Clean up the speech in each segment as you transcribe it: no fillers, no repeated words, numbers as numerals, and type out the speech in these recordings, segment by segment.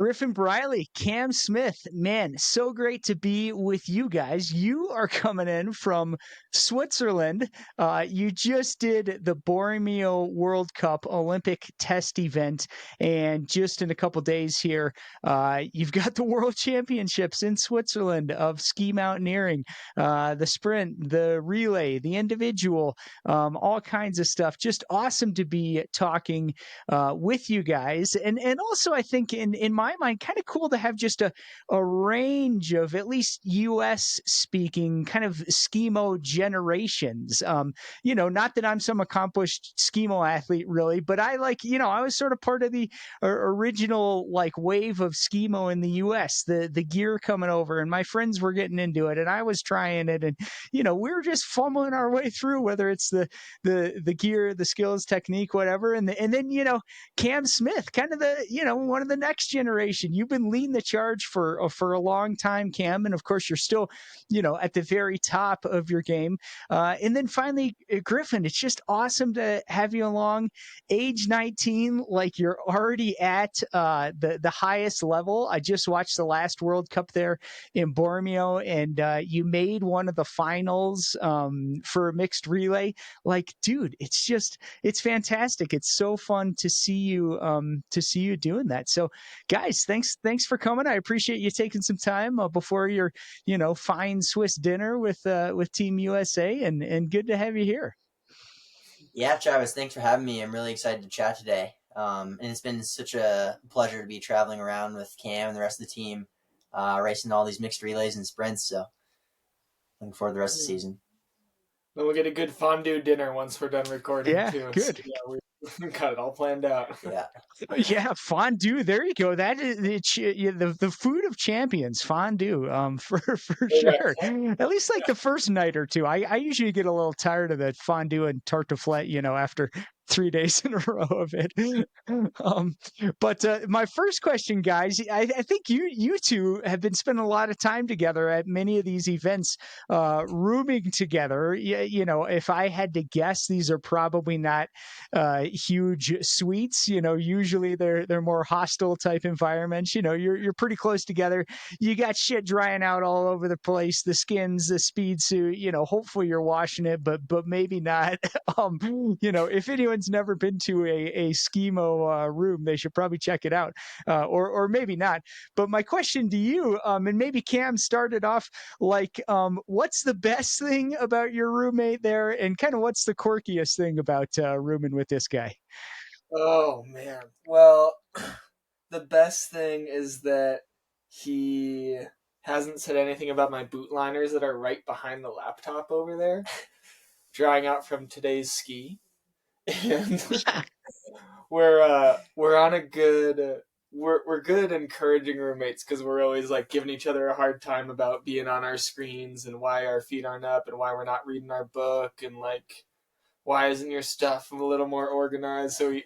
Griffin Briley, Cam Smith, man, so great to be with you guys. You are coming in from Switzerland. You just did the Bormeo World Cup Olympic test event, and just in a couple days here, you've got the World Championships in Switzerland of ski mountaineering, the sprint, the relay, the individual, all kinds of stuff. Just awesome to be talking with you guys, and also I think in my mind, kind of cool to have just a range of at least U.S. speaking kind of Skimo generations. Not that I'm some accomplished Skimo athlete really, but I I was sort of part of the original like wave of Skimo in the U.S. The gear coming over, and my friends were getting into it, and I was trying it, and we were just fumbling our way through, whether it's the gear, the skills, technique, whatever, and then Cam Smith, kind of one of the next generation. You've been leading the charge for a long time, Cam, and of course you're still at the very top of your game. And then finally, Griffin, it's just awesome to have you along. Age 19, like you're already at the highest level. I just watched the last World Cup there in Bormeo, and you made one of the finals for a mixed relay. Like, dude, it's fantastic. It's so fun to see you doing that. So, guys, thanks for coming. I appreciate you taking some time before your fine Swiss dinner with Team USA, and good to have you here. Yeah, Travis, thanks for having me. I'm really excited to chat today. And it's been such a pleasure to be traveling around with Cam and the rest of the team, racing all these mixed relays and sprints. So looking forward to the rest of the season. Then we'll get a good fondue dinner once we're done recording too. Good. So, we got it all planned out. Yeah, fondue. There you go. That is the food of champions. Fondue, for sure. At least like the first night or two. I usually get a little tired of that fondue and tartiflette. After 3 days in a row of it. But my first question, guys, I think you two have been spending a lot of time together at many of these events, rooming together. If I had to guess, these are probably not huge suites. Usually they're more hostile type environments. You're pretty close together. You got shit drying out all over the place. The skins, the speed suit. Hopefully you're washing it, but maybe not. If anyone's never been to a Skimo room, they should probably check it out, or maybe not. But my question to you, and maybe Cam started off like, what's the best thing about your roommate there, and kind of what's the quirkiest thing about rooming with this guy? Oh man. Well, the best thing is that he hasn't said anything about my boot liners that are right behind the laptop over there, drying out from today's ski. And we're on a good we're good at encouraging roommates because we're always like giving each other a hard time about being on our screens and why our feet aren't up and why we're not reading our book and like why isn't your stuff a little more organized. So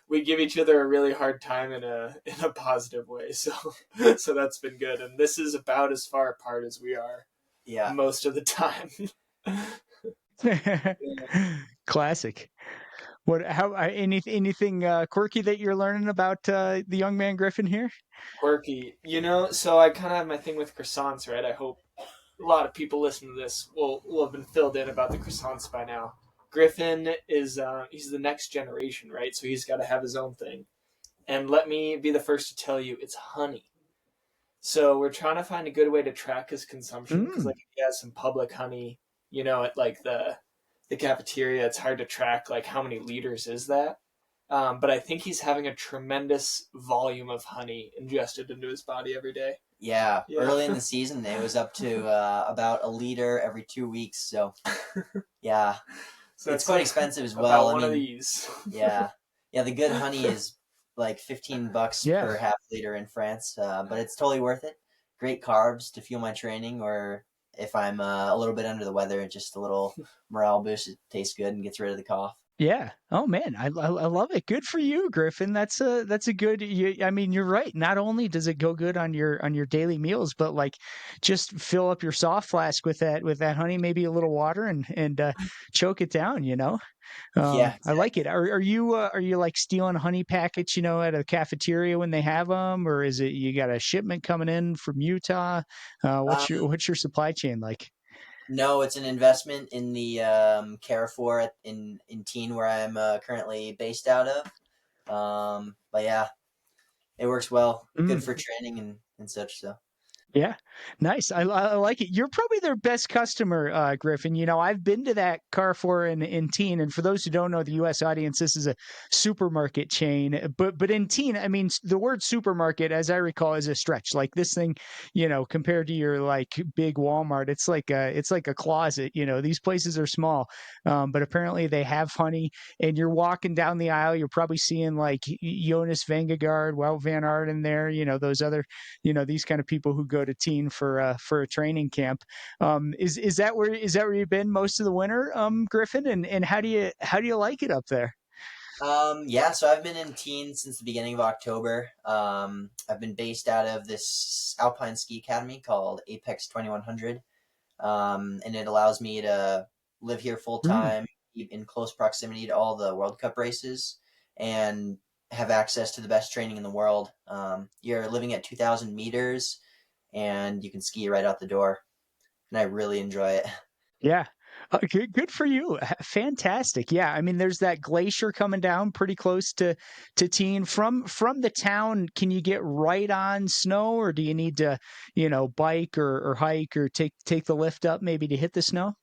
we give each other a really hard time in a positive way. So that's been good, and this is about as far apart as we are most of the time. Classic. Anything quirky that you're learning about the young man Griffin here? Quirky, so I kind of have my thing with croissants, right? I hope a lot of people listening to this will have been filled in about the croissants by now. Griffin is he's the next generation, right? So he's got to have his own thing. And let me be the first to tell you, it's honey. So we're trying to find a good way to track his consumption because, like, if he has some public honey, at like the cafeteria, it's hard to track like how many liters is that. But I think he's having a tremendous volume of honey ingested into his body every day. Yeah. Early in the season, it was up to about a liter every 2 weeks. So, yeah, so it's quite expensive as well. One of these. Yeah, the good honey is like $15 per half liter in France, but it's totally worth it. Great carbs to fuel my training, or if I'm a little bit under the weather, just a little morale boost. It tastes good and gets rid of the cough. Yeah. Oh man, I love it. Good for you, Griffin. That's a good. I mean, you're right. Not only does it go good on your daily meals, but like just fill up your soft flask with that honey, maybe a little water, and choke it down. Yeah, I like it. exactly. Are you like stealing honey packets, at a cafeteria when they have them, or is it you got a shipment coming in from Utah? Um, What's your supply chain like? no, it's an investment in the Carrefour in Teen, where I'm currently based out of. But yeah, it works well. Good Mm. for training and such. So. Yeah, nice. I like it. You're probably their best customer, Griffin. I've been to that Carrefour in Teen, and for those who don't know, the U.S. audience, this is a supermarket chain. But in Teen, I mean, the word supermarket, as I recall, is a stretch. Like this thing, compared to your like big Walmart, it's like a closet. These places are small, but apparently they have honey. And you're walking down the aisle, you're probably seeing like Jonas Vingegaard, Wout Van Aert in there. Those other these kind of people who go to Teen for a training camp. Is that where you've been most of the winter, Griffin? And how do you like it up there? Yeah, so I've been in Teen since the beginning of October. I've been based out of this alpine ski academy called Apex 2100. And it allows me to live here full Mm, time, in close proximity to all the World Cup races, and have access to the best training in the world. You're living at 2,000 meters, and you can ski right out the door, and I really enjoy it. yeah. Good for you. Fantastic. Yeah. I mean, there's that glacier coming down pretty close to Teen. From the town. Can you get right on snow, or do you need to, bike or hike or take the lift up maybe to hit the snow?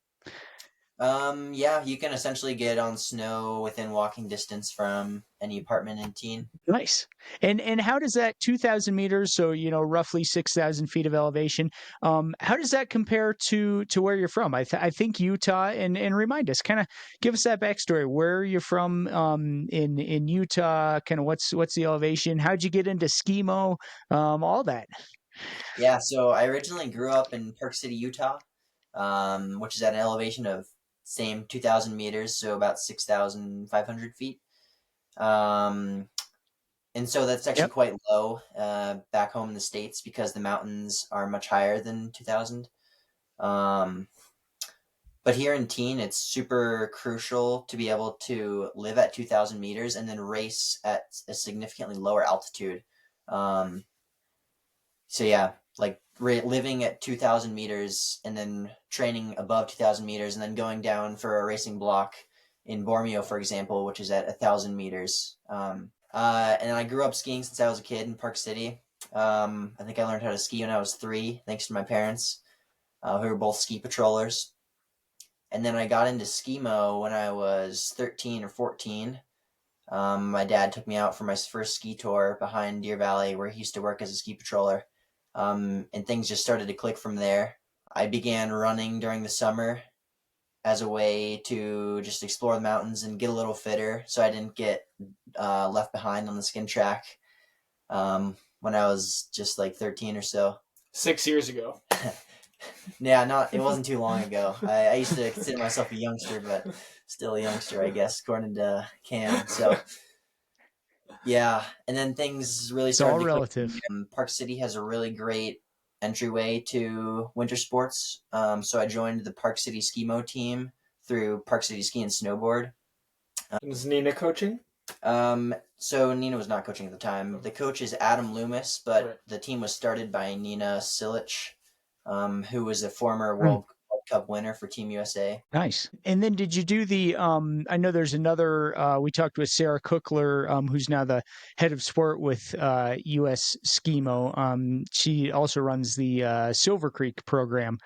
Yeah, you can essentially get on snow within walking distance from any apartment in Teen. Nice. And how does that 2,000 meters, so roughly 6,000 feet of elevation, how does that compare to where you're from? I think Utah, and remind us, kind of give us that backstory. Where are you from in Utah? Kind of what's the elevation? How'd you get into Skimo? All that. Yeah, so I originally grew up in Park City, Utah, which is at an elevation of same 2,000 meters, so about 6,500 feet. Um, and so that's actually Yep. quite low back home in the States because the mountains are much higher than 2,000. Um, but here in Teen, it's super crucial to be able to live at 2,000 meters and then race at a significantly lower altitude. Um, So yeah, like living at 2,000 meters and then training above 2,000 meters and then going down for a racing block in Bormeo, for example, which is at 1,000 meters. And I grew up skiing since I was a kid in Park City. I think I learned how to ski when I was 3, thanks to my parents, who were both ski patrollers. And then I got into skimo when I was 13 or 14. My dad took me out for my first ski tour behind Deer Valley, where he used to work as a ski patroller. And things just started to click from there. I began running during the summer as a way to just explore the mountains and get a little fitter, so I didn't get left behind on the skin track when I was just like 13 or so. 6 years ago. Yeah, not it wasn't too long ago. I used to consider myself a youngster, but still a youngster, I guess, according to Cam. So yeah, and then things really It's all started to click. relative. Park City has a really great entryway to winter sports. So I joined the Park City Skimo team through Park City Ski and Snowboard. And is Nina coaching? So Nina was not coaching at the time. The coach is Adam Loomis, but Right. the team was started by Nina Silic, who was a former World Cup winner for Team USA. Nice. And then did you do I know there's another we talked with Sarah Cookler, who's now the head of sport with US Skimo. She also runs the Silver Creek program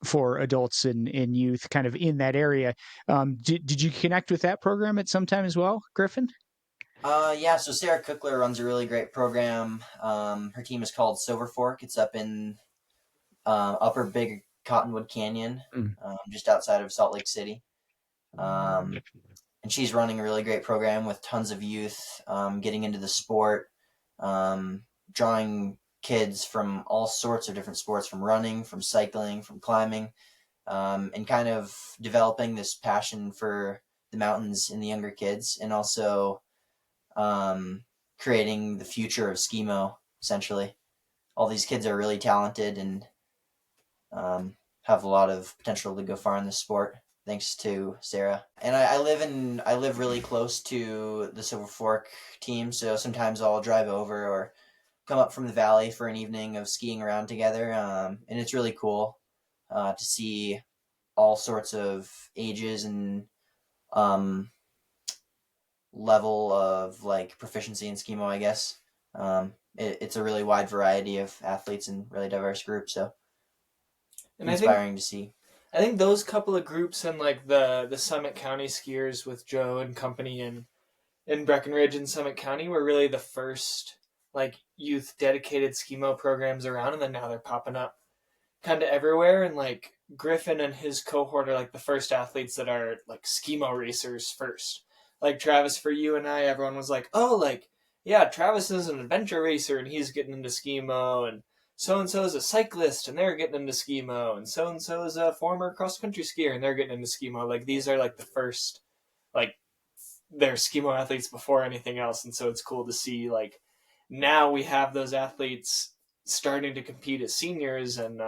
for adults and youth kind of in that area. Did you connect with that program at some time as well, Griffin? Yeah, so Sarah Cookler runs a really great program. Her team is called Silver Fork. It's up in Upper Big Cottonwood Canyon, Mm. just outside of Salt Lake City. Um, and she's running a really great program with tons of youth getting into the sport, drawing kids from all sorts of different sports, from running, from cycling, from climbing, and kind of developing this passion for the mountains in the younger kids, and also creating the future of Skimo, essentially. All these kids are really talented and have a lot of potential to go far in the sport, thanks to Sarah. And I live really close to the Silver Fork team, so sometimes I'll drive over or come up from the valley for an evening of skiing around together. And it's really cool to see all sorts of ages and um, level of like proficiency in Skimo, I guess. It's a really wide variety of athletes and really diverse group, so And inspiring to see. I think those couple of groups and like the Summit County skiers with Joe and company in Breckenridge and Summit County were really the first like youth dedicated Skimo programs around, and then now they're popping up kind of everywhere. And like Griffin and his cohort are like the first athletes that are like Skimo racers first. Like Travis, for you and I, everyone was like, oh, like, yeah, Travis is an adventure racer and he's getting into Skimo, and so is a cyclist and they're getting into Skimo, and so is a former cross country skier and they're getting into Skimo. Like these are like the first, like, they're Skimo athletes before anything else. And so it's cool to see like now we have those athletes starting to compete as seniors. And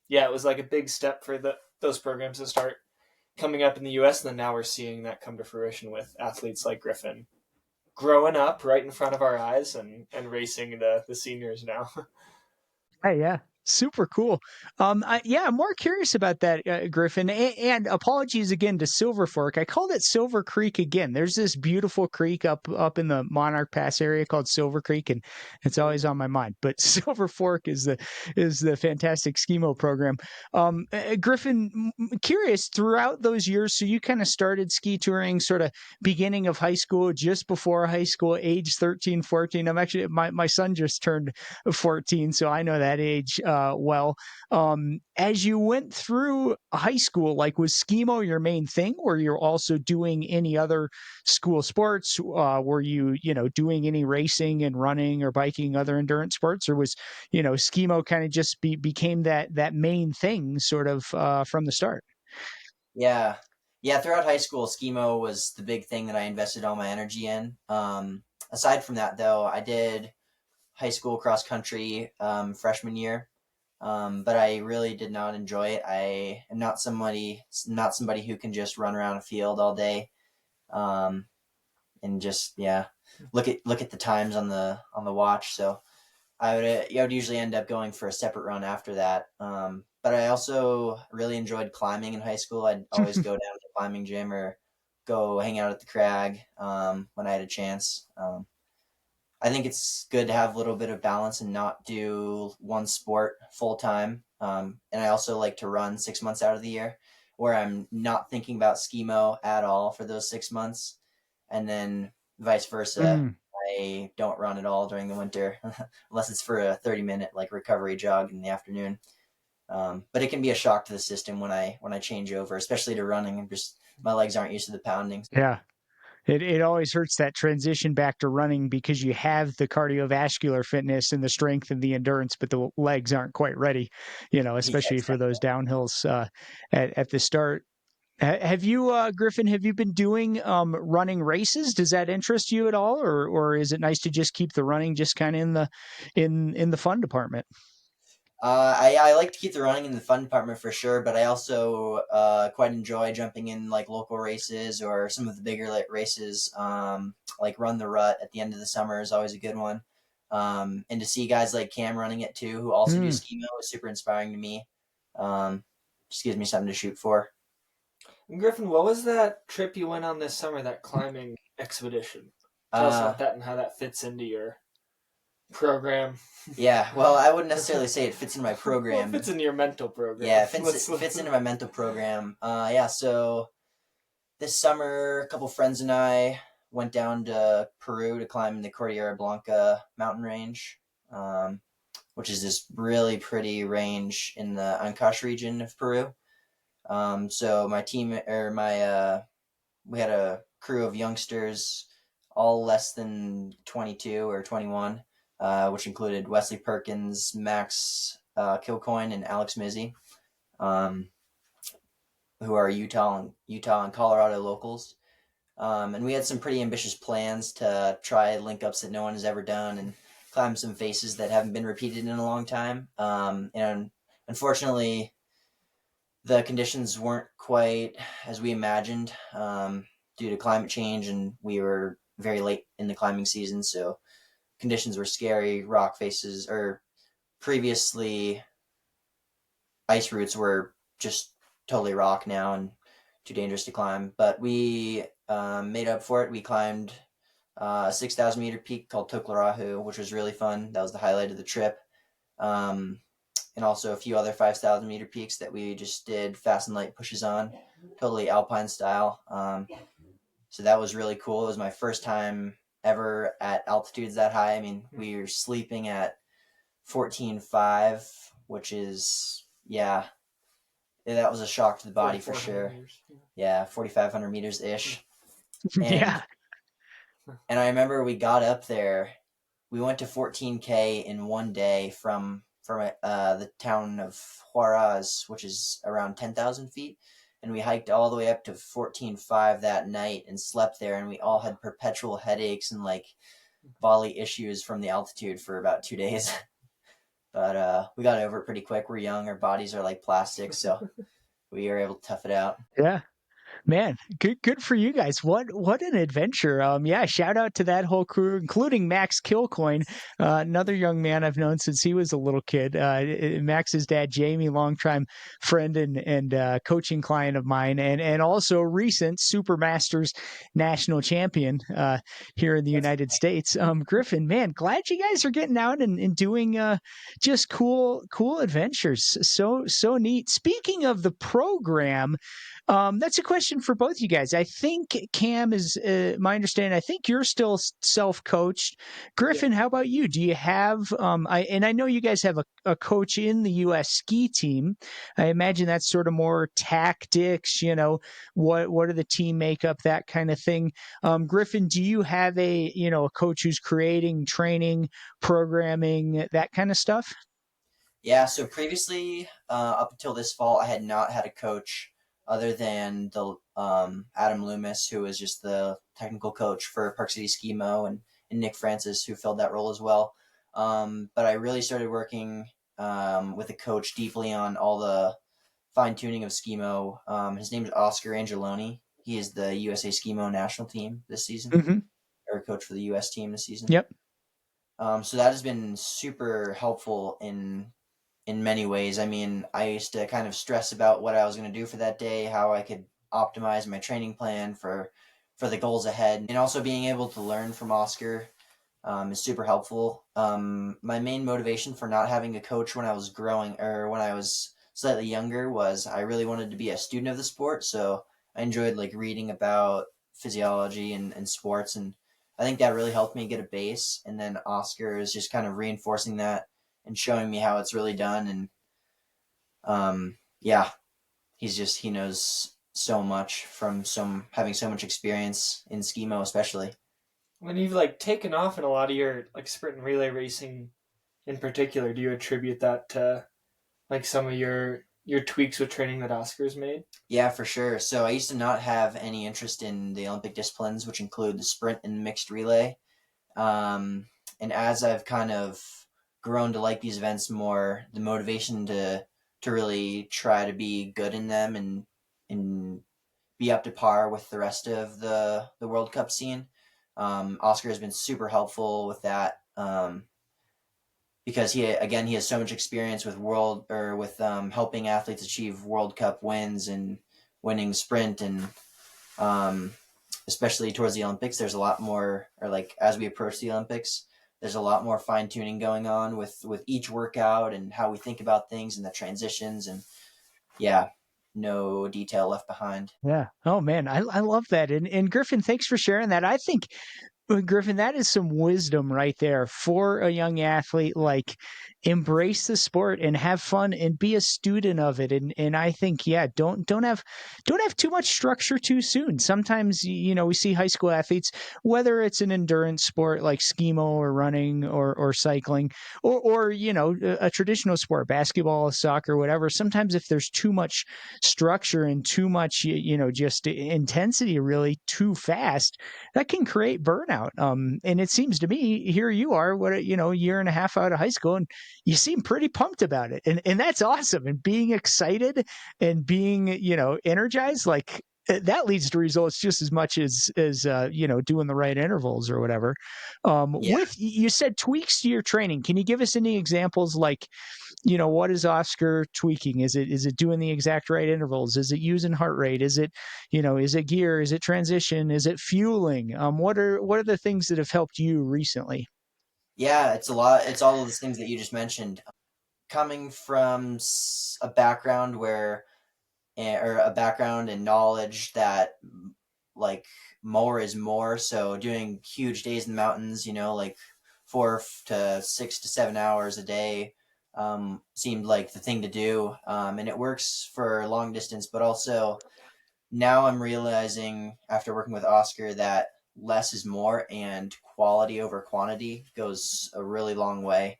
yeah, it was like a big step for those programs to start coming up in the US. And then now we're seeing that come to fruition with athletes like Griffin growing up right in front of our eyes and racing the seniors now. Hey, yeah. Super cool. Yeah, I'm more curious about that, Griffin. And apologies again to Silver Fork. I called it Silver Creek again. There's this beautiful creek up in the Monarch Pass area called Silver Creek, and it's always on my mind. But Silver Fork is the fantastic Skimo program. Griffin, curious throughout those years. So you kind of started ski touring sort of beginning of high school, just before high school, age 13, 14. I'm actually my son just turned 14, so I know that age well. As you went through high school, like was Skimo your main thing, or you're also doing any other school sports? Were you doing any racing and running or biking, other endurance sports, or was Skimo kind of just became that main thing sort of from the start? Yeah. Yeah, throughout high school, Skimo was the big thing that I invested all my energy in. Aside from that, though, I did high school cross country freshman year, but I really did not enjoy it. I am not somebody who can just run around a field all day, um, and just look at the times on the watch. So I would usually end up going for a separate run after that. But I also really enjoyed climbing in high school. I'd always go down to the climbing gym or go hang out at the crag when I had a chance. I think it's good to have a little bit of balance and not do one sport full time. And I also like to run 6 months out of the year where I'm not thinking about Skimo at all for those 6 months. And then vice versa. Mm. I don't run at all during the winter unless it's for a 30-minute like recovery jog in the afternoon. But it can be a shock to the system when I change over, especially to running. I'm just my legs aren't used to the pounding. Yeah. It always hurts that transition back to running because you have the cardiovascular fitness and the strength and the endurance, but the legs aren't quite ready, Yeah, especially for exactly. those downhills at the start. Have you, Griffin? Have you been doing running races? Does that interest you at all, or is it nice to just keep the running just kind of in the fun department? I like to keep the running in the fun department for sure, but I also quite enjoy jumping in like local races or some of the bigger like, races. Like Run the Rut at the end of the summer is always a good one. And to see guys like Cam running it too, who also do Mm. Skimo, is super inspiring to me. Um, just gives me something to shoot for. And Griffin, what was that trip you went on this summer, that climbing expedition? Tell us Uh, about that and how that fits into your program. yeah, well, I wouldn't necessarily say it fits in my Well, it program. fits into your mental program. Yeah, it fits into my mental program. Yeah, so this summer, a couple friends and I went down to Peru to climb the Cordillera Blanca mountain range, um, which is this really pretty range in the Ancash region of Peru. So my team or my we had a crew of youngsters, all less than 22 or 21, which included Wesley Perkins, Max Kilcoyne, and Alex Mizzy, um, who are Utah and Colorado locals. And we had some pretty ambitious plans to try link ups that no one has ever done and climb some faces that haven't been repeated in a long time. And unfortunately, the conditions weren't quite as we imagined due to climate change, and we were very late in the climbing season, so conditions were scary. Rock faces, or previously ice routes, were just totally rock now and too dangerous to climb. But we made up for it. We climbed a 6,000 meter peak called Toklarahu, which was really fun. That was the highlight of the trip. Um, and also a few other 5,000 meter peaks that we just did fast and light pushes on, totally alpine style. So that was really cool. It was my first time ever at altitudes that high. I mean, we were sleeping at 14.5, which is, yeah, that was a shock to the body for sure. Meters. Yeah, 4,500 meters ish. Yeah. And I remember we got up there. We went to 14K in one day from the town of Juarez, which is around 10,000 feet. And we hiked all the way up to 14.5 that night and slept there. And we all had perpetual headaches and like body issues from the altitude for about 2 days. But we got over it pretty quick. We're young. Our bodies are like plastic. So we were able to tough it out. Yeah. Man, good for you guys. What an adventure. Yeah, shout out to that whole crew, including Max Kilcoyne, another young man I've known since he was a little kid. Max's dad, Jamie, longtime friend and coaching client of mine, and also recent Super Masters national champion here in the United States. Griffin, man, glad you guys are getting out and doing just cool adventures. So neat. Speaking of the program, that's a question for both you guys. I think Cam is my understanding. I think you're still self-coached. Griffin, how about you? Do you have? I know you guys have a coach in the U.S. ski team. I imagine that's sort of more tactics. What are the team makeup, that kind of thing. Griffin, do you have a coach who's creating training, programming, that kind of stuff? Yeah, so previously, up until this fall, I had not had a coach other than the Adam Loomis, who was just the technical coach for Park City Skimo, and Nick Francis, who filled that role as well. But I really started working with a coach deeply on all the fine tuning of Skimo. His name is Oscar Angeloni. He is the USA Skimo national team this season, Mm-hmm. or coach for the US team this season. Yep. So that has been super helpful in many ways. I mean, I used to kind of stress about what I was going to do for that day, how I could optimize my training plan for the goals ahead, and also being able to learn from Oscar is super helpful. My main motivation for not having a coach when I was growing, or when I was slightly younger, was I really wanted to be a student of the sport. So I enjoyed like reading about physiology and sports, and I think that really helped me get a base. And then Oscar is just kind of reinforcing that and showing me how it's really done. And yeah, he knows so much from having so much experience in Skimo, especially. When you've like taken off in a lot of your like sprint and relay racing in particular, do you attribute that to like some of your tweaks with training that Oscar's made? Yeah, for sure. So I used to not have any interest in the Olympic disciplines, which include the sprint and mixed relay. And as I've kind of grown to like these events more, the motivation to really try to be good in them and be up to par with the rest of the World Cup scene. Oscar has been super helpful with that, because he has so much experience with helping athletes achieve World Cup wins and winning sprint, and especially towards the Olympics, there's a lot more, or like as we approach the Olympics, there's a lot more fine tuning going on with each workout and how we think about things and the transitions, and yeah, no detail left behind. Yeah. Oh man, I love that. And Griffin, thanks for sharing that. I think Griffin, that is some wisdom right there for a young athlete. Like, embrace the sport and have fun and be a student of it. And I think, yeah, don't have too much structure too soon. Sometimes, we see high school athletes, whether it's an endurance sport like skimo or running or cycling, or a traditional sport, basketball, soccer, whatever. Sometimes if there's too much structure and too much, just intensity really too fast, that can create burnout. And it seems to me, here you are, a year and a half out of high school, and you seem pretty pumped about it. And that's awesome. And being excited and being, energized, like that leads to results just as much as doing the right intervals or whatever. Yeah. With, you said, tweaks to your training. Can you give us any examples, like, what is Oscar tweaking? Is it doing the exact right intervals? Is it using heart rate? Is it gear? Is it transition? Is it fueling? What are the things that have helped you recently? Yeah, it's a lot. It's all of those things that you just mentioned. Coming from a background or a background and knowledge that like more is more. So doing huge days in the mountains, like 4 to 6 to 7 hours a day, seemed like the thing to do. And it works for long distance, but also now I'm realizing after working with Oscar that less is more and quality over quantity goes a really long way,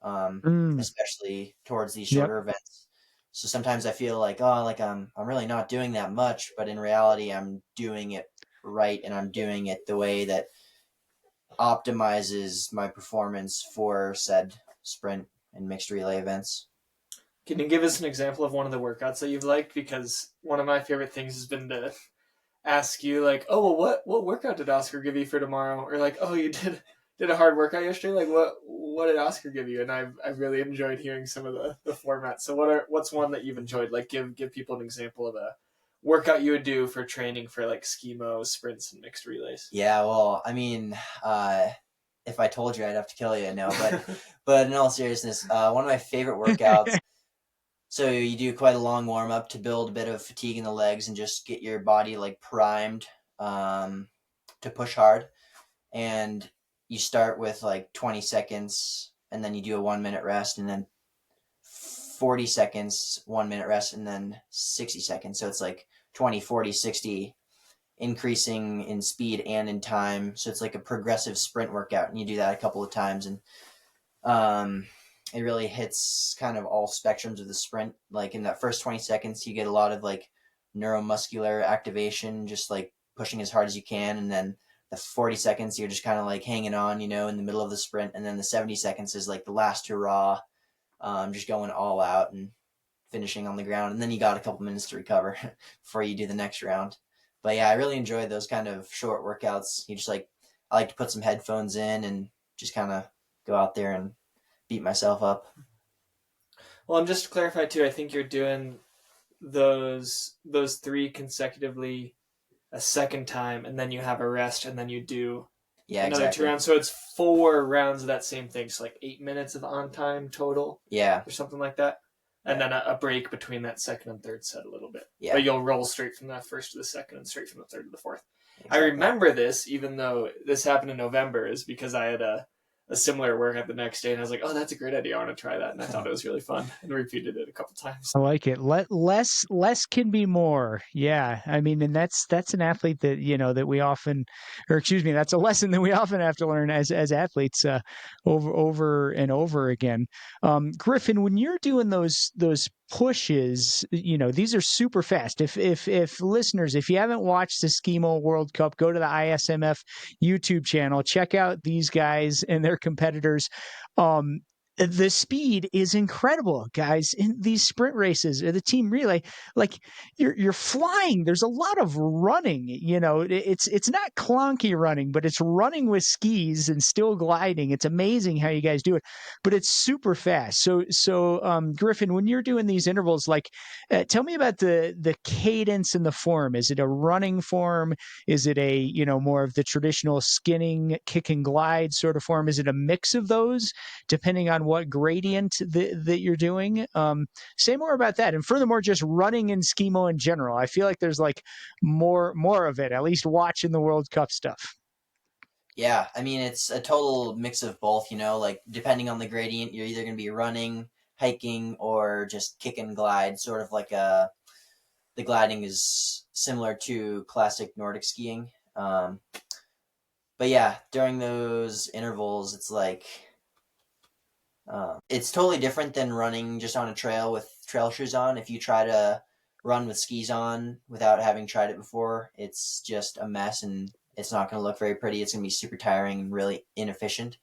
Mm, especially towards these yep. shorter events. So sometimes I feel like, oh, like I'm really not doing that much, but in reality I'm doing it right, and I'm doing it the way that optimizes my performance for said sprint and mixed relay events. Can you give us an example of one of the workouts that you've liked? Because one of my favorite things has been to ask you, like, oh, well, what workout did Oscar give you for tomorrow? Or like, oh, you did a hard workout yesterday. Like, what did Oscar give you? And I've really enjoyed hearing some of the formats. So what's one that you've enjoyed? Like, give people an example of a workout you would do for training for like skimo, sprints, and mixed relays. Yeah, well, I mean, if I told you, I'd have to kill you, no. But in all seriousness, one of my favorite workouts. So you do quite a long warm up to build a bit of fatigue in the legs and just get your body like primed, to push hard. And you start with like 20 seconds, and then you do a 1 minute rest, and then 40 seconds, 1 minute rest, and then 60 seconds. So it's like 20, 40, 60, increasing in speed and in time. So it's like a progressive sprint workout, and you do that a couple of times, and it really hits kind of all spectrums of the sprint. Like in that first 20 seconds, you get a lot of like neuromuscular activation, just like pushing as hard as you can. And then the 40 seconds, you're just kind of like hanging on, in the middle of the sprint. And then the 70 seconds is like the last hurrah, just going all out and finishing on the ground. And then you got a couple minutes to recover before you do the next round. But yeah, I really enjoy those kind of short workouts. I like to put some headphones in and just kind of go out there and beat myself up. Well, and just to clarify too, I think you're doing those three consecutively a second time, and then you have a rest, and then you do Yeah, another exactly. 2 rounds. So it's 4 rounds of that same thing. So like 8 minutes of on time total, Yeah, or something like that. And yeah, then a break between that second and third set a little bit. yeah, But you'll roll straight from that first to the second and straight from the third to the fourth. I exactly. remember this, even though this happened in November, is because I had a similar workout the next day, and I was like, oh, that's a great idea. I want to try that. And I thought it was really fun, and repeated it a couple times. I like it. Less can be more. Yeah. I mean, and that's an athlete that, that we often, or excuse me, that's a lesson that we often have to learn as athletes, over and over again. Griffin, when you're doing those pushes, these are super fast. If listeners, if you haven't watched the Skimo World Cup, go to the ISMF YouTube channel, check out these guys and their competitors. Um, the speed is incredible, guys, in these sprint races or the team relay. Like, you're flying. There's a lot of running. It's not clunky running, but it's running with skis and still gliding. It's amazing how you guys do it, but it's super fast. So Griffin, when you're doing these intervals, like, tell me about the cadence and the form. Is it a running form? Is it a, more of the traditional skinning, kick and glide sort of form? Is it a mix of those, depending on what gradient that you're doing? Say more about that. And furthermore, just running in Skimo in general. I feel like there's like more of it, at least watching the World Cup stuff. Yeah, I mean, it's a total mix of both, like depending on the gradient, you're either going to be running, hiking, or just kick and glide, sort of like the gliding is similar to classic Nordic skiing. But yeah, during those intervals, it's like, it's totally different than running just on a trail with trail shoes on. If you try to run with skis on without having tried it before, it's just a mess and it's not going to look very pretty. It's going to be super tiring and really inefficient.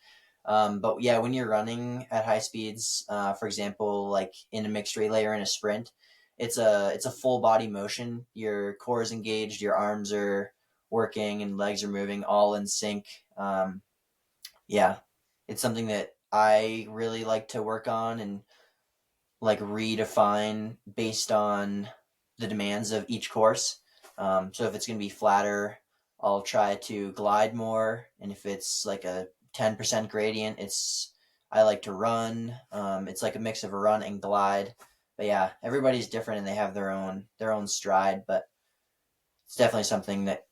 But yeah, when you're running at high speeds, for example, like in a mixed relay or in a sprint, it's a full body motion. Your core is engaged, your arms are working, and legs are moving, all in sync. Yeah, it's something that I really like to work on and like redefine based on the demands of each course. So if it's going to be flatter, I'll try to glide more, and if it's like a 10% gradient, I like to run. It's like a mix of a run and glide. But yeah, everybody's different and they have their own stride. But it's definitely something that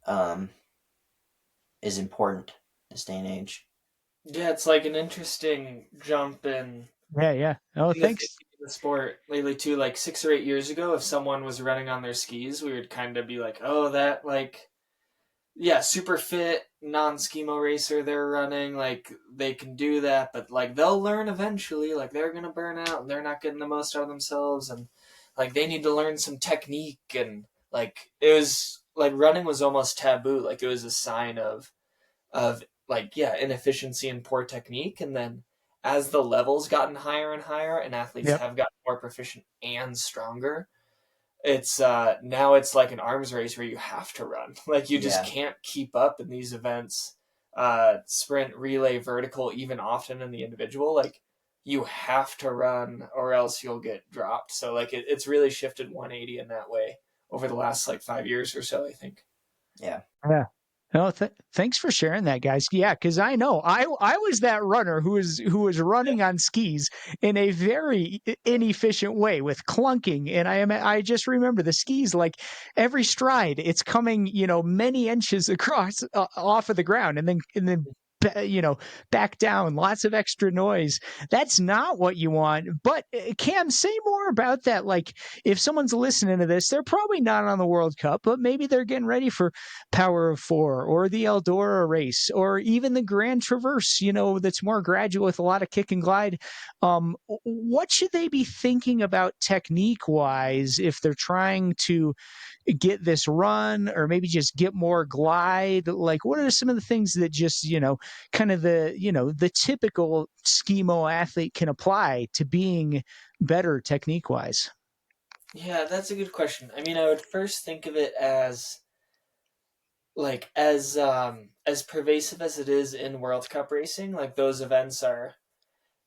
um, is important in this day and age. Yeah, it's like an interesting jump Yeah, yeah. Oh, in the thinking thanks. of the sport lately too. Like 6 or 8 years ago, if someone was running on their skis, we would kind of be like, "Oh, that like yeah, super fit non-skimo racer they're running, like they can do that, but like they'll learn eventually, like they're gonna burn out and they're not getting the most out of themselves, and like they need to learn some technique." And like it was like running was almost taboo, like it was a sign of like yeah, inefficiency and poor technique. And then as the levels gotten higher and higher and athletes Yep. have gotten more proficient and stronger, it's now it's like an arms race where you have to run. Like you just Yeah, can't keep up in these events. Sprint, relay, vertical, even often in the individual, like you have to run or else you'll get dropped. So like it's really shifted 180 in that way over the last like 5 years or so, I think. yeah, Yeah. No, thanks for sharing that, guys. Yeah, because I know I was that runner who was running on skis in a very inefficient way with clunking, and I just remember the skis like every stride it's coming many inches across off of the ground, and then back down, lots of extra noise. That's not what you want. But Cam, say more about that. Like if someone's listening to this, they're probably not on the World Cup, but maybe they're getting ready for Power of Four or the Eldora race or even the Grand Traverse, that's more gradual with a lot of kick and glide. What should they be thinking about technique wise if they're trying to get this run or maybe just get more glide? Like, what are some of the things that just, kind of the typical Skimo athlete can apply to being better technique wise? Yeah, that's a good question. I mean, I would first think of it as like as pervasive as it is in World Cup racing. Like those events are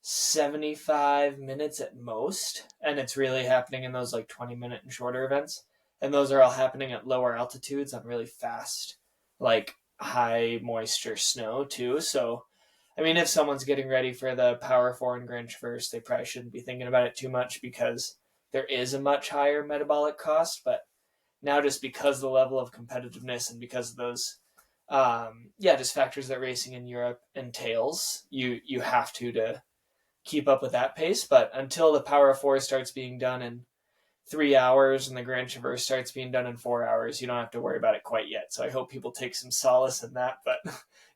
75 minutes at most, and it's really happening in those like 20-minute and shorter events, and those are all happening at lower altitudes on really fast like high moisture snow too. So I mean, if someone's getting ready for the Power Four and Grand Traverse, they probably shouldn't be thinking about it too much because there is a much higher metabolic cost. But now, just because of the level of competitiveness and because of those yeah, just factors that racing in Europe entails, you have to keep up with that pace. But until the Power Four starts being done in 3 hours and the Grand Traverse starts being done in 4 hours, you don't have to worry about it quite yet. So I hope people take some solace in that. But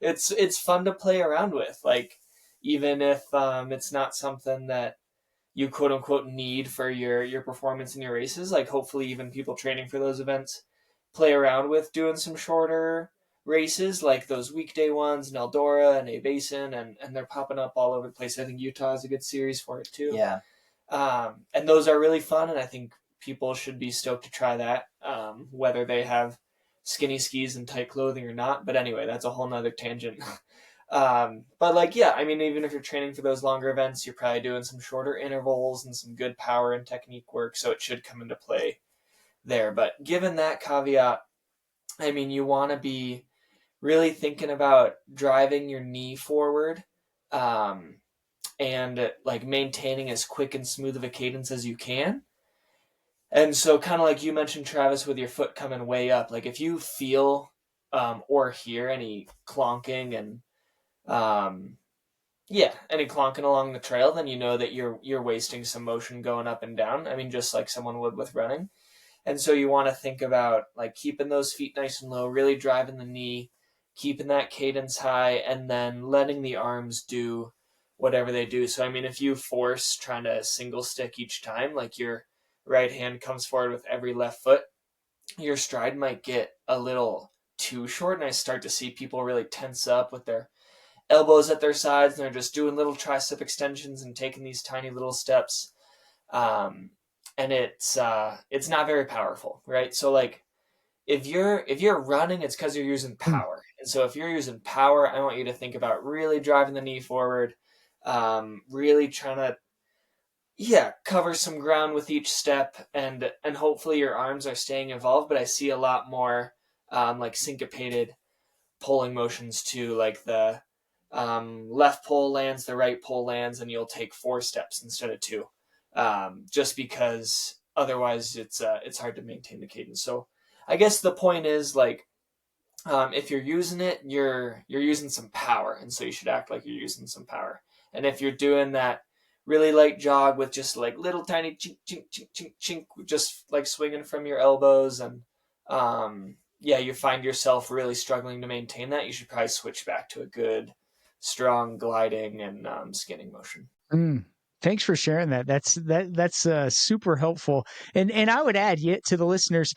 it's fun to play around with. Like even if it's not something that you quote unquote need for your performance in your races, like hopefully even people training for those events play around with doing some shorter races like those weekday ones in Eldora and A Basin, and they're popping up all over the place. I think Utah is a good series for it too. yeah. And those are really fun, and I think people should be stoked to try that, whether they have skinny skis and tight clothing or not. But anyway, that's a whole nother tangent. But like, yeah, I mean, even if you're training for those longer events, you're probably doing some shorter intervals and some good power and technique work, so it should come into play there. But given that caveat, I mean, you want to be really thinking about driving your knee forward, um, and like maintaining as quick and smooth of a cadence as you can. And so, kind of like you mentioned, Travis, with your foot coming way up, like if you feel or hear any clonking and any clonking along the trail, then you know that you're wasting some motion going up and down. I mean, just like someone would with running. And so you want to think about like keeping those feet nice and low, really driving the knee, keeping that cadence high, and then letting the arms do whatever they do. So I mean, if you force trying to single stick each time, like your right hand comes forward with every left foot, your stride might get a little too short, and I start to see people really tense up with their elbows at their sides, and they're just doing little tricep extensions and taking these tiny little steps. Um, and it's not very powerful, right? So like if you're running, it's because you're using Mm. power. And so if you're using power, I want you to think about really driving the knee forward, really trying to cover some ground with each step, and hopefully your arms are staying involved. But I see a lot more like syncopated pulling motions too, like the left pole lands, the right pole lands, and you'll take 4 steps instead of 2, just because otherwise it's hard to maintain the cadence. So I guess the point is like if you're using it, you're using some power, and so you should act like you're using some power. And if you're doing that really light jog with just like little tiny chink chink chink chink chink, just like swinging from your elbows, and you find yourself really struggling to maintain that, you should probably switch back to a good strong gliding and skinning motion. Mm. Thanks for sharing that. That's super helpful. And I would add yet to the listeners,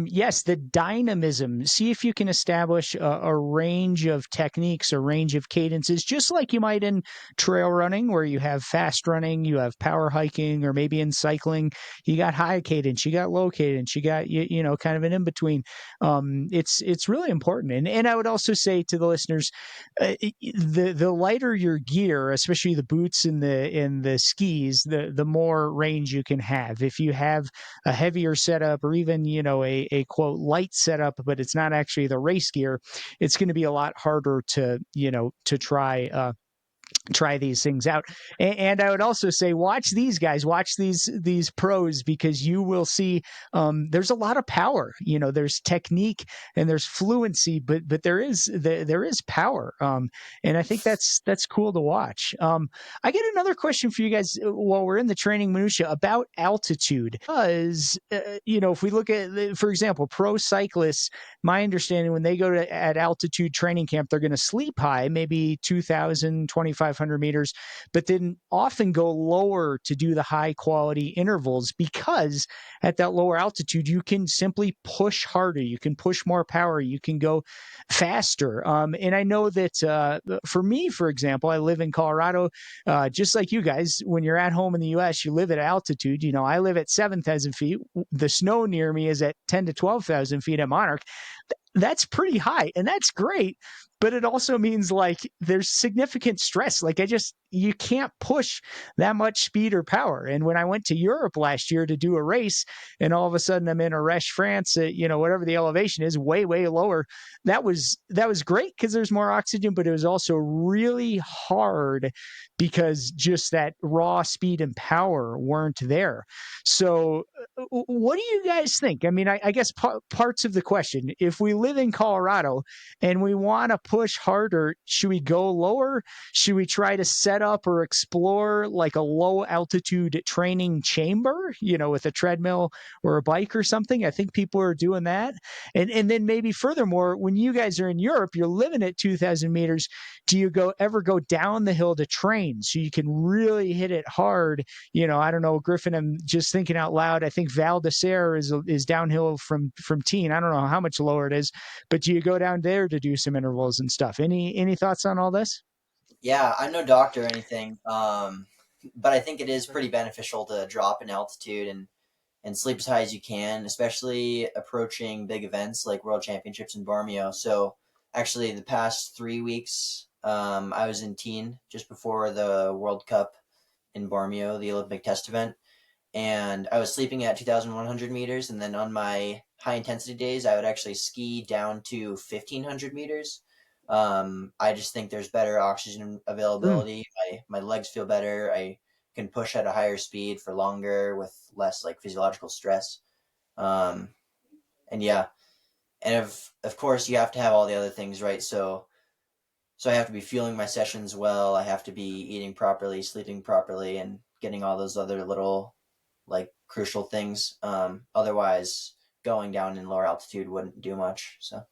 yes, the dynamism. See if you can establish a range of techniques, a range of cadences, just like you might in trail running, where you have fast running, you have power hiking, or maybe in cycling, you got high cadence, you got low cadence, you got you know kind of an in between. It's really important. And I would also say to the listeners, the lighter your gear, especially the boots and the skis, the more range you can have. If you have a heavier setup, or even a quote light setup, but it's not actually the race gear, it's going to be a lot harder to to try these things out. And I would also say, watch these guys, watch these pros, because you will see there's a lot of power. There's technique and there's fluency, but there is power. And I think that's cool to watch. I get another question for you guys while we're in the training minutia about altitude, because if we look at, for example, pro cyclists, my understanding, when they go to at altitude training camp, they're going to sleep high, maybe 2,000, 2,500 meters, but then often go lower to do the high quality intervals, because at that lower altitude, you can simply push harder. You can push more power. You can go faster. And I know that for me, for example, I live in Colorado, just like you guys. When you're at home in the U.S., you live at altitude. I live at 7,000 feet. The snow near me is at 10 to 12,000 feet at Monarch. That's pretty high, and that's great, but it also means like there's significant stress. Like you can't push that much speed or power. And when I went to Europe last year to do a race, and all of a sudden I'm in Arèche, France, at, whatever the elevation is, way lower, that was great because there's more oxygen, but it was also really hard because just that raw speed and power weren't there. So what do you guys think? I mean, I guess parts of the question: if we live in Colorado and we want to push harder, should we go lower? Should we try to set up or explore like a low altitude training chamber, with a treadmill or a bike or something? I think people are doing that. And then maybe furthermore, when you guys are in Europe, you're living at 2,000 meters. Do you ever go down the hill to train so you can really hit it hard? I don't know, Griffin, I'm just thinking out loud. I think Val d'Isere is downhill from Teen. I don't know how much lower it is, but do you go down there to do some intervals and stuff? Any thoughts on all this? Yeah, I'm no doctor or anything, but I think it is pretty beneficial to drop in altitude and sleep as high as you can, especially approaching big events like World Championships in Bormeo. So actually, the past 3 weeks, I was in Teen just before the World Cup in Bormeo, the Olympic test event, and I was sleeping at 2,100 meters, and then on my high intensity days, I would actually ski down to 1,500 meters. I just think there's better oxygen Mm. availability. My legs feel better. I can push at a higher speed for longer with less like physiological stress. Um, and yeah, and of course you have to have all the other things right. So I have to be fueling my sessions well. I have to be eating properly, sleeping properly, and getting all those other little like crucial things. Otherwise, going down in lower altitude wouldn't do much. So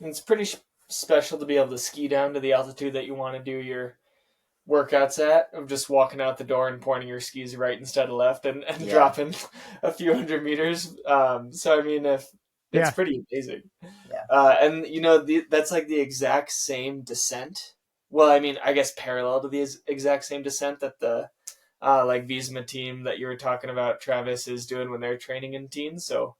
It's pretty special to be able to ski down to the altitude that you want to do your workouts at, of just walking out the door and pointing your skis right instead of left, and yeah, dropping a few hundred meters. So I mean, if it's Yeah. pretty amazing. yeah. And that's like the exact same descent. Well, I mean, I guess parallel to the exact same descent that the like Visma team that you were talking about, Travis, is doing when they're training in teens. So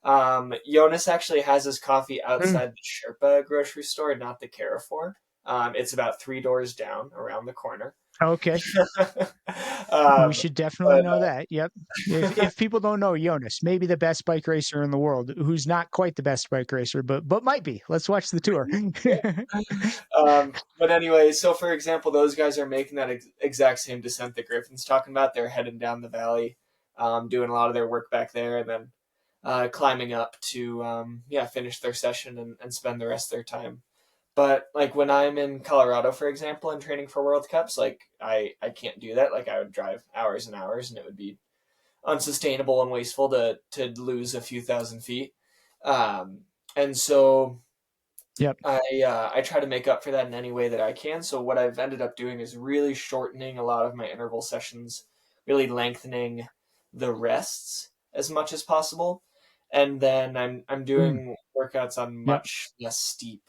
Jonas actually has his coffee Mm. outside the Sherpa grocery store, not the Carrefour. It's about 3 doors down around the corner. Okay. We um, should definitely but know that. Yep. If people don't know Jonas, maybe the best bike racer in the world, who's not quite the best bike racer, but might be. Let's watch the tour. but anyway, so for example, those guys are making that exact same descent that Griffin's talking about. They're heading down the valley, doing a lot of their work back there, and then climbing up to finish their session and spend the rest of their time. But like when I'm in Colorado, for example, and training for World Cups, like I can't do that. Like I would drive hours and hours, and it would be unsustainable and wasteful to lose a few thousand feet. And so Yep. I try to make up for that in any way that I can. So what I've ended up doing is really shortening a lot of my interval sessions, really lengthening the rests as much as possible, and then I'm Mm. doing workouts on Yep. much less steep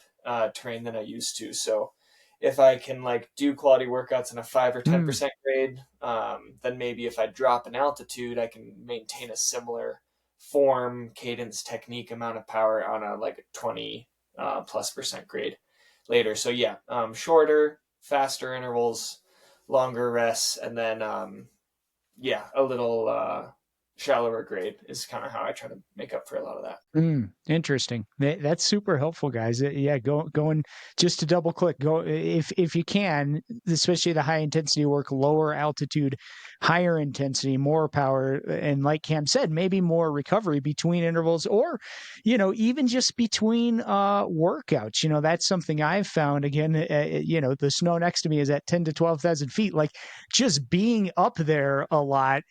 terrain than I used to. So if I can like do quality workouts in a 5 or 10 Mm. percent grade, then maybe if I drop in altitude, I can maintain a similar form, cadence, technique, amount of power on a like a 20 plus percent grade later. So yeah, shorter, faster intervals, longer rests, and then a little shallower grade is kind of how I try to make up for a lot of that. Mm, interesting. That's super helpful, guys. Yeah, going just to double click. Go if you can, especially the high intensity work, lower altitude, higher intensity, more power, and like Cam said, maybe more recovery between intervals, or even just between workouts. That's something I've found. Again, the snow next to me is at 10 to 12,000 feet. Like just being up there a lot.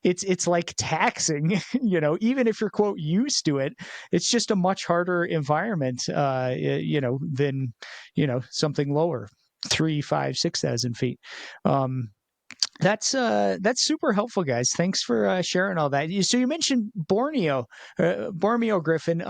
It's like taxing. Even if you're quote used to it, it's just a much harder environment, than something lower, 3, 5, 6,000 feet. um that's super helpful, guys. Thanks for sharing all that. So you mentioned Bormeo, Griffin.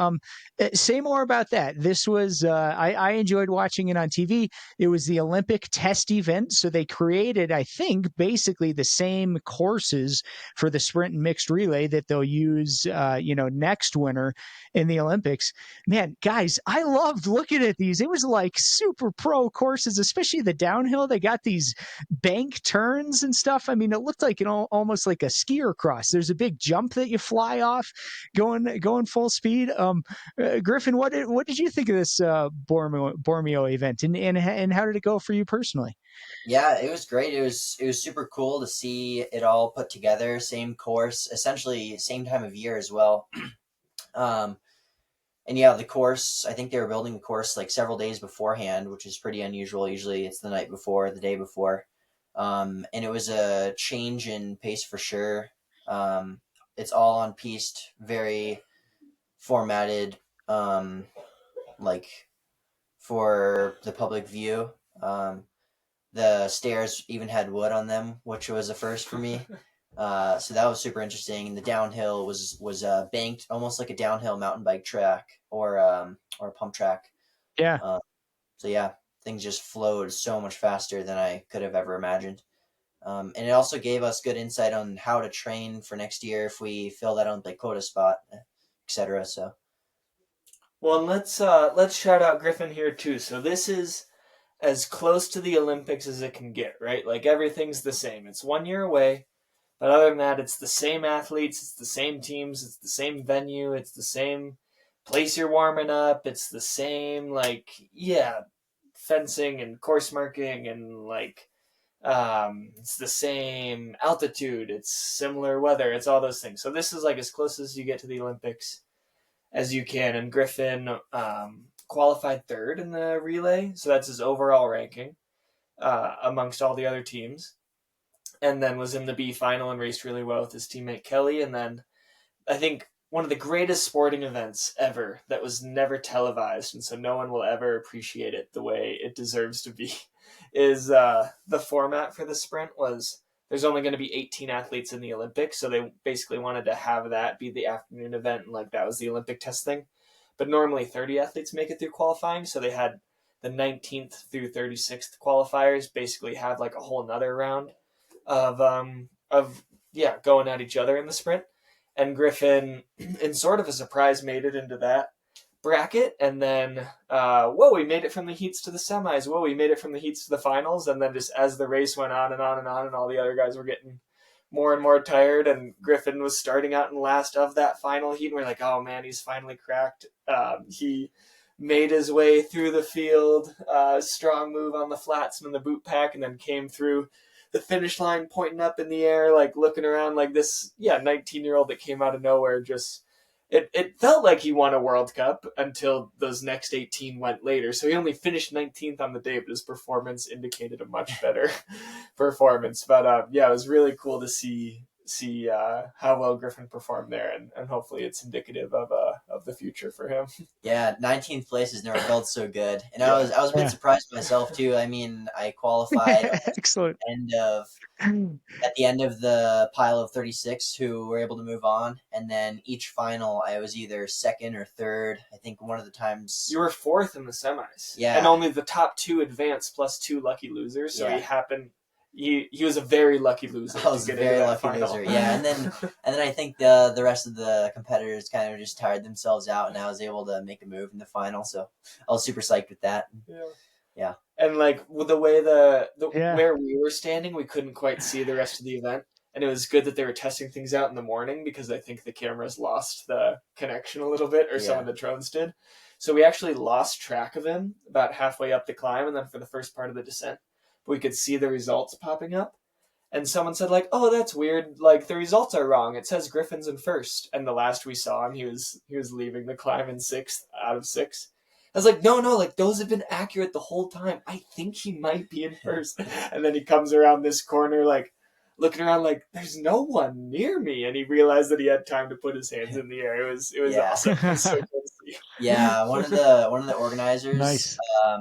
Say more about that. This was I enjoyed watching it on TV. It was the Olympic test event, so they created, I think, basically the same courses for the sprint and mixed relay that they'll use, next winter in the Olympics. Man, guys, I loved looking at these. It was like super pro courses, especially the downhill. They got these bank turns and stuff. I mean, it looked like almost like a skier cross. There's a big jump that you fly off, going full speed. Griffin, what did you think of this Bormeo event, and how did it go for you personally? Yeah, it was great. It was super cool to see it all put together. Same course, essentially same time of year as well. Um, and yeah, the course. I think they were building the course like several days beforehand, which is pretty unusual. Usually, it's the night before, the day before. And it was a change in pace for sure. It's all on piste, very formatted, like for the public view. The stairs even had wood on them, which was a first for me. So that was super interesting. And the downhill was banked, almost like a downhill mountain bike track or a pump track. Yeah. Uh, so yeah, things just flowed so much faster than I could have ever imagined. And it also gave us good insight on how to train for next year if we fill that Olympic quota spot, etc. So Well, and let's shout out Griffin here too. So this is as close to the Olympics as it can get, right? Like everything's the same. It's 1 year away, but other than that, it's the same athletes, it's the same teams, it's the same venue, it's the same place you're warming up, it's the same fencing and course marking and it's the same altitude, it's similar weather, it's all those things. So this is like as close as you get to the Olympics. as you can. And Griffin qualified third in the relay, so that's his overall ranking amongst all the other teams. And then was in the B final and raced really well with his teammate Kelly. And then I think one of the greatest sporting events ever that was never televised, and so no one will ever appreciate it the way it deserves to be, is the format for the sprint was there's only going to be 18 athletes in the Olympics, so they basically wanted to have that be the afternoon event, and like that was the Olympic test thing. But normally 30 athletes make it through qualifying, so they had the 19th through 36th qualifiers basically have like a whole nother round of going at each other in the sprint. And Griffin, in sort of a surprise, made it into that bracket. And then, we made it from the heats to the semis. Whoa, we made it from the heats to the finals. And then just as the race went on and on and on, and all the other guys were getting more and more tired, and Griffin was starting out in last of that final heat, and we're like, oh man, he's finally cracked. He made his way through the field, strong move on the flats and the boot pack, and then came through the finish line pointing up in the air, like looking around like this 19-year-old that came out of nowhere. Just it felt like he won a World Cup until those next 18 went later. So he only finished 19th on the day, but his performance indicated a much better performance. But it was really cool to see how well Griffin performed there, and hopefully it's indicative of the future for him. Yeah, 19th place has never felt so good, and I was a bit surprised myself too. I mean, I qualified Excellent. at the end of the pile of 36 who were able to move on, and then each final I was either second or third. I think one of the times you were fourth in the semis, yeah, and only the top two advanced plus two lucky losers. So he was a very lucky loser. I was a very lucky loser. Yeah, and then I think the rest of the competitors kind of just tired themselves out, and I was able to make a move in the final. So I was super psyched with that. Yeah. And like with the way where we were standing, we couldn't quite see the rest of the event. And it was good that they were testing things out in the morning, because I think the cameras lost the connection a little bit, or some of the drones did. So we actually lost track of him about halfway up the climb, and then for the first part of the descent. But we could see the results popping up. And someone said, like, oh, that's weird. Like, the results are wrong. It says Griffin's in first. And the last we saw him, he was leaving the climb in 6th out of 6. I was like, no, like, those have been accurate the whole time. I think he might be in first. And then he comes around this corner, like, looking around like, there's no one near me. And he realized that he had time to put his hands in the air. It was awesome. It was so cool to see. Yeah, one of the organizers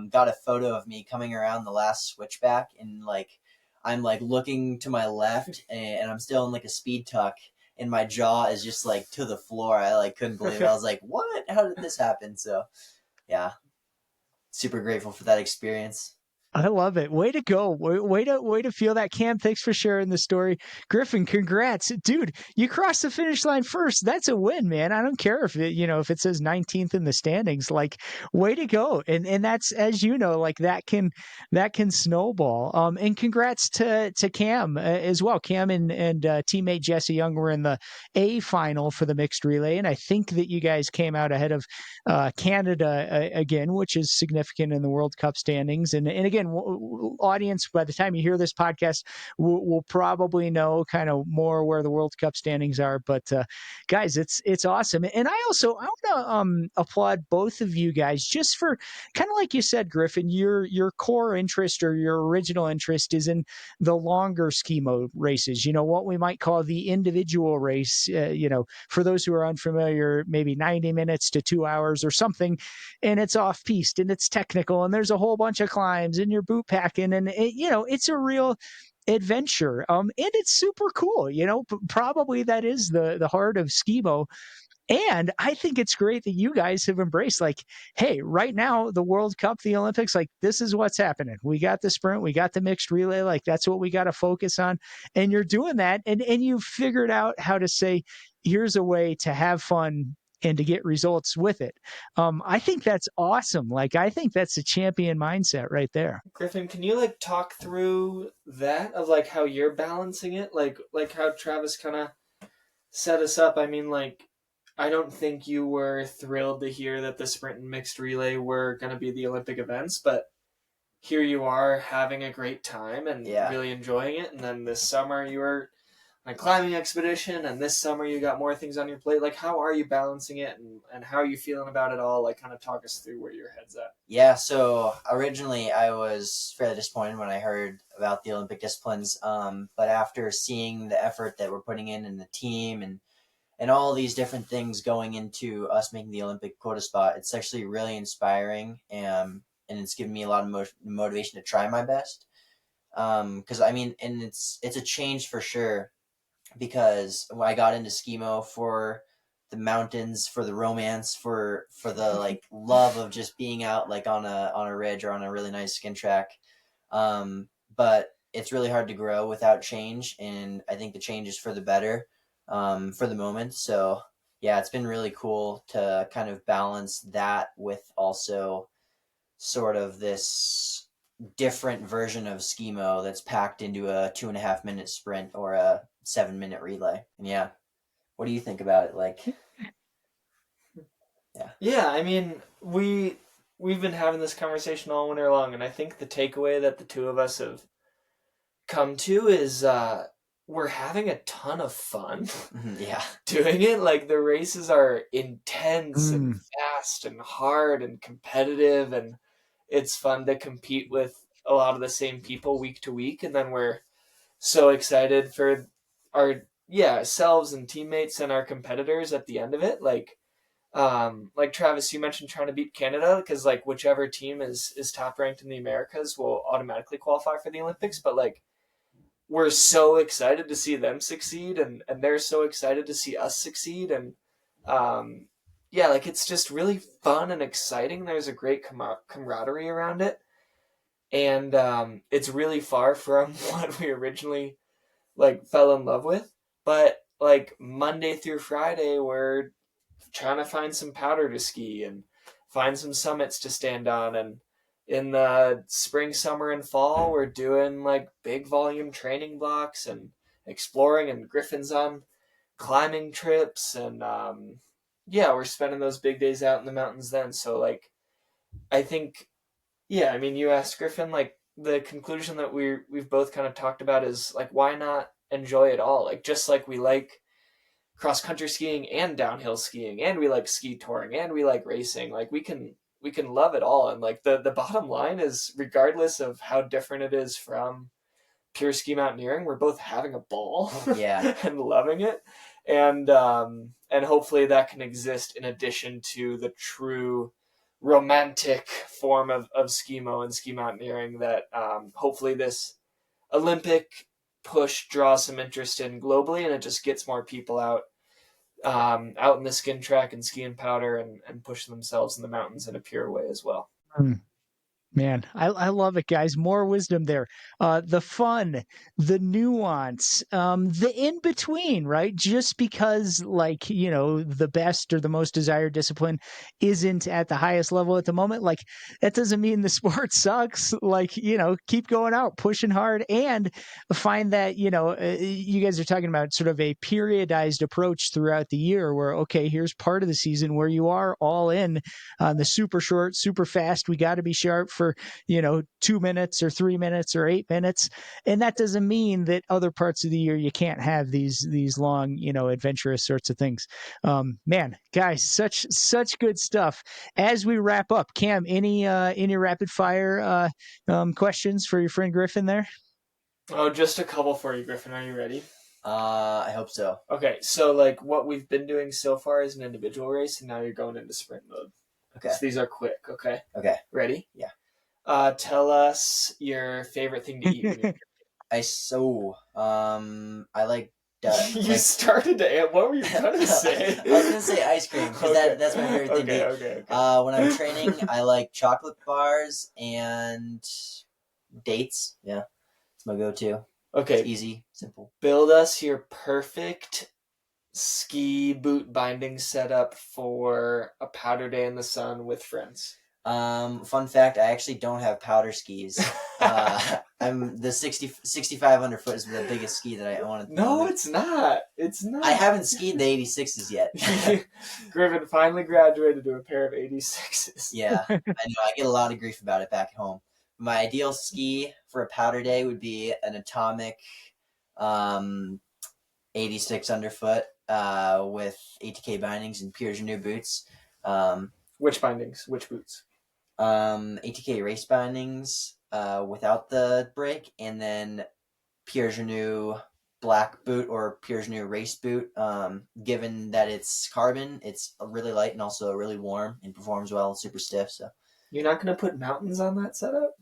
got a photo of me coming around the last switchback, and like I'm like looking to my left, and I'm still in like a speed tuck, and my jaw is just like to the floor. I like couldn't believe it. I was like, what? How did this happen? So yeah, super grateful for that experience. I love it. Way to go. Way to feel that. Cam, thanks for sharing the story. Griffin, congrats. Dude, you crossed the finish line first. That's a win, man. I don't care if it says 19th in the standings. Like, way to go. And that's, as you know, like that can snowball. And congrats to Cam as well. Cam and teammate Jesse Young were in the A final for the mixed relay, and I think that you guys came out ahead of Canada again, which is significant in the World Cup standings. And again, audience, by the time you hear this podcast, we'll probably know kind of more where the World Cup standings are. But guys, it's awesome. And I want to applaud both of you guys just for kind of like you said, Griffin, your core interest or your original interest is in the longer Skimo races, what we might call the individual race, for those who are unfamiliar, maybe 90 minutes to 2 hours or something, and it's off piste and it's technical and there's a whole bunch of climbs and you're boot packing, and it's a real adventure, and it's super cool. Probably that is the heart of Skimo. And I think it's great that you guys have embraced, like, hey, right now, the World Cup, the Olympics, like, this is what's happening. We got the sprint, we got the mixed relay, like, that's what we got to focus on. And you're doing that, and you've figured out how to say, here's a way to have fun and to get results with it. I think that's awesome. Like, I think that's a champion mindset right there. Griffin, can you like talk through that of like how you're balancing it? Like how Travis kind of set us up. I mean, like, I don't think you were thrilled to hear that the sprint and mixed relay were going to be the Olympic events, but here you are having a great time and really enjoying it. And then this summer you were a climbing expedition, and this summer you got more things on your plate. Like, how are you balancing it, and how are you feeling about it all? Like, kind of talk us through where your head's at. Yeah, so originally I was fairly disappointed when I heard about the Olympic disciplines, but after seeing the effort that we're putting in the team and all these different things going into us making the Olympic quota spot, it's actually really inspiring, and it's given me a lot of motivation to try my best. Because I mean, and it's a change for sure, because when I got into Skimo for the mountains, for the romance, for the like love of just being out like on a ridge or on a really nice skin track. But it's really hard to grow without change, and I think the change is for the better, for the moment. So yeah, it's been really cool to kind of balance that with also sort of this different version of Skimo that's packed into a 2.5 minute sprint or a 7 minute relay. And yeah, what do you think about it? Like, Yeah, I mean, we've been having this conversation all winter long, and I think the takeaway that the two of us have come to is we're having a ton of fun yeah, doing it. Like, the races are intense and Mm. fast and hard and competitive, and it's fun to compete with a lot of the same people week to week. And then we're so excited for our selves and teammates and our competitors at the end of it. Like Travis, you mentioned trying to beat Canada, because like whichever team is top ranked in the Americas will automatically qualify for the Olympics. But like, we're so excited to see them succeed, and they're so excited to see us succeed. And yeah, like, it's just really fun and exciting. There's a great camaraderie around it, and it's really far from what we originally like fell in love with. But like, Monday through Friday, we're trying to find some powder to ski and find some summits to stand on. And in the spring, summer, and fall, we're doing like big volume training blocks and exploring, and Griffin's on climbing trips. And yeah, we're spending those big days out in the mountains then. So like, I think, yeah, I mean, you asked Griffin, like, the conclusion that we've both kind of talked about is like, why not enjoy it all? Like, just like we like cross country skiing and downhill skiing, and we like ski touring, and we like racing, like, we can love it all. And like, the bottom line is, regardless of how different it is from pure ski mountaineering, we're both having a ball. yeah, and loving it. And hopefully that can exist in addition to the true romantic form of skimo and ski mountaineering that hopefully this Olympic push draws some interest in globally, and it just gets more people out in the skin track and skiing powder, and pushing themselves in the mountains in a pure way as well. Mm. Man, I love it, guys. More wisdom there. The fun, the nuance, the in between, right? Just because, like, the best or the most desired discipline isn't at the highest level at the moment, like, that doesn't mean the sport sucks. Like, keep going out, pushing hard, and find that, you guys are talking about sort of a periodized approach throughout the year where, okay, here's part of the season where you are all in on the super short, super fast. We got to be sharp for 2 minutes or 3 minutes or 8 minutes, and that doesn't mean that other parts of the year you can't have these long adventurous sorts of things. Man, guys, such good stuff. As we wrap up, Cam, any rapid fire questions for your friend Griffin there? Oh, just a couple for you, Griffin. Are you ready? I hope so. Okay, so like, what we've been doing so far is an individual race, and now you're going into sprint mode. Okay. So these are quick, okay? Okay. Ready? Yeah. Tell us your favorite thing to eat when you're I like you started to. What were you gonna say? I was gonna say ice cream, because that's my favorite thing to eat. Okay. When I'm training, I like chocolate bars and dates. Yeah, it's my go-to. Okay. It's easy, simple. Build us your perfect ski boot binding setup for a powder day in the sun with friends. Fun fact, I actually don't have powder skis. I'm the 6,500 foot is the biggest ski that I own at the moment. It's not. It's not. I haven't skied the 86s yet. Griffin finally graduated to a pair of 86s. Yeah, I know. I get a lot of grief about it back home. My ideal ski for a powder day would be an Atomic, 86 underfoot with ATK bindings and Pure Genou boots. Which bindings? Which boots? ATK race bindings without the brake, and then Pure Genou black boot or Pure Genou race boot. Given that it's carbon, it's really light and also really warm and performs well, super stiff. So You're not going to put mountains on that setup?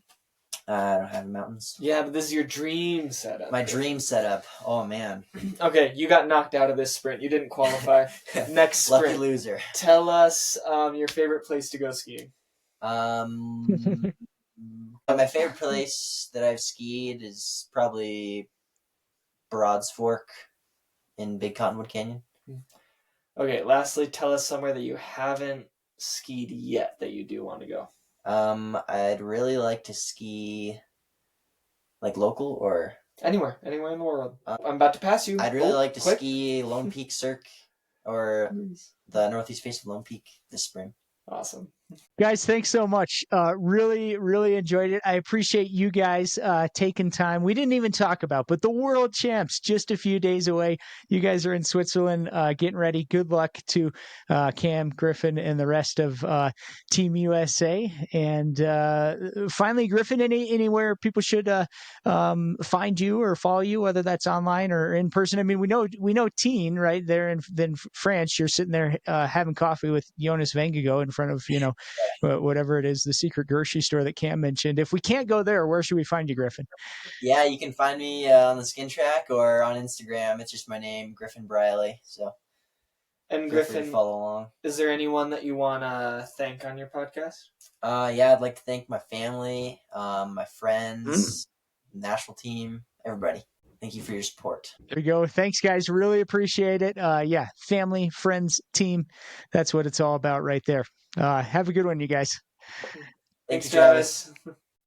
I don't have mountains. Yeah, but this is your dream setup. My dream setup. Oh man. Okay, you got knocked out of this sprint. You didn't qualify. Next sprint. Lucky loser. Tell us your favorite place to go skiing. My favorite place that I've skied is probably Broads Fork in Big Cottonwood Canyon. Okay, lastly, tell us somewhere that you haven't skied yet that you do want to go. I'd really like to ski, like local or anywhere in the world. I'm about to pass you. I'd really like to ski Lone Peak Cirque or the northeast face of Lone Peak this spring. Awesome. Guys, thanks so much. Really, really enjoyed it. I appreciate you guys taking time. We didn't even talk about, but the world champs just a few days away. You guys are in Switzerland getting ready. Good luck to Cam, Griffin, and the rest of Team USA. And finally, Griffin, anywhere people should find you or follow you, whether that's online or in person. I mean, we know Teen right there in France. You're sitting there having coffee with Jonas Vingegaard in front of whatever it is, the secret grocery store that Cam mentioned. If we can't go there, where should we find you, Griffin? Yeah, you can find me on the Skin Track or on Instagram. It's just my name, Griffin Briley. So, and Griffin, follow along. Is there anyone that you want to thank on your podcast? Yeah, I'd like to thank my family, my friends, national team, everybody. Thank you for your support. There you go. Thanks, guys. Really appreciate it. Yeah, family, friends, team. That's what it's all about right there. Have a good one, you guys. Thanks, Travis.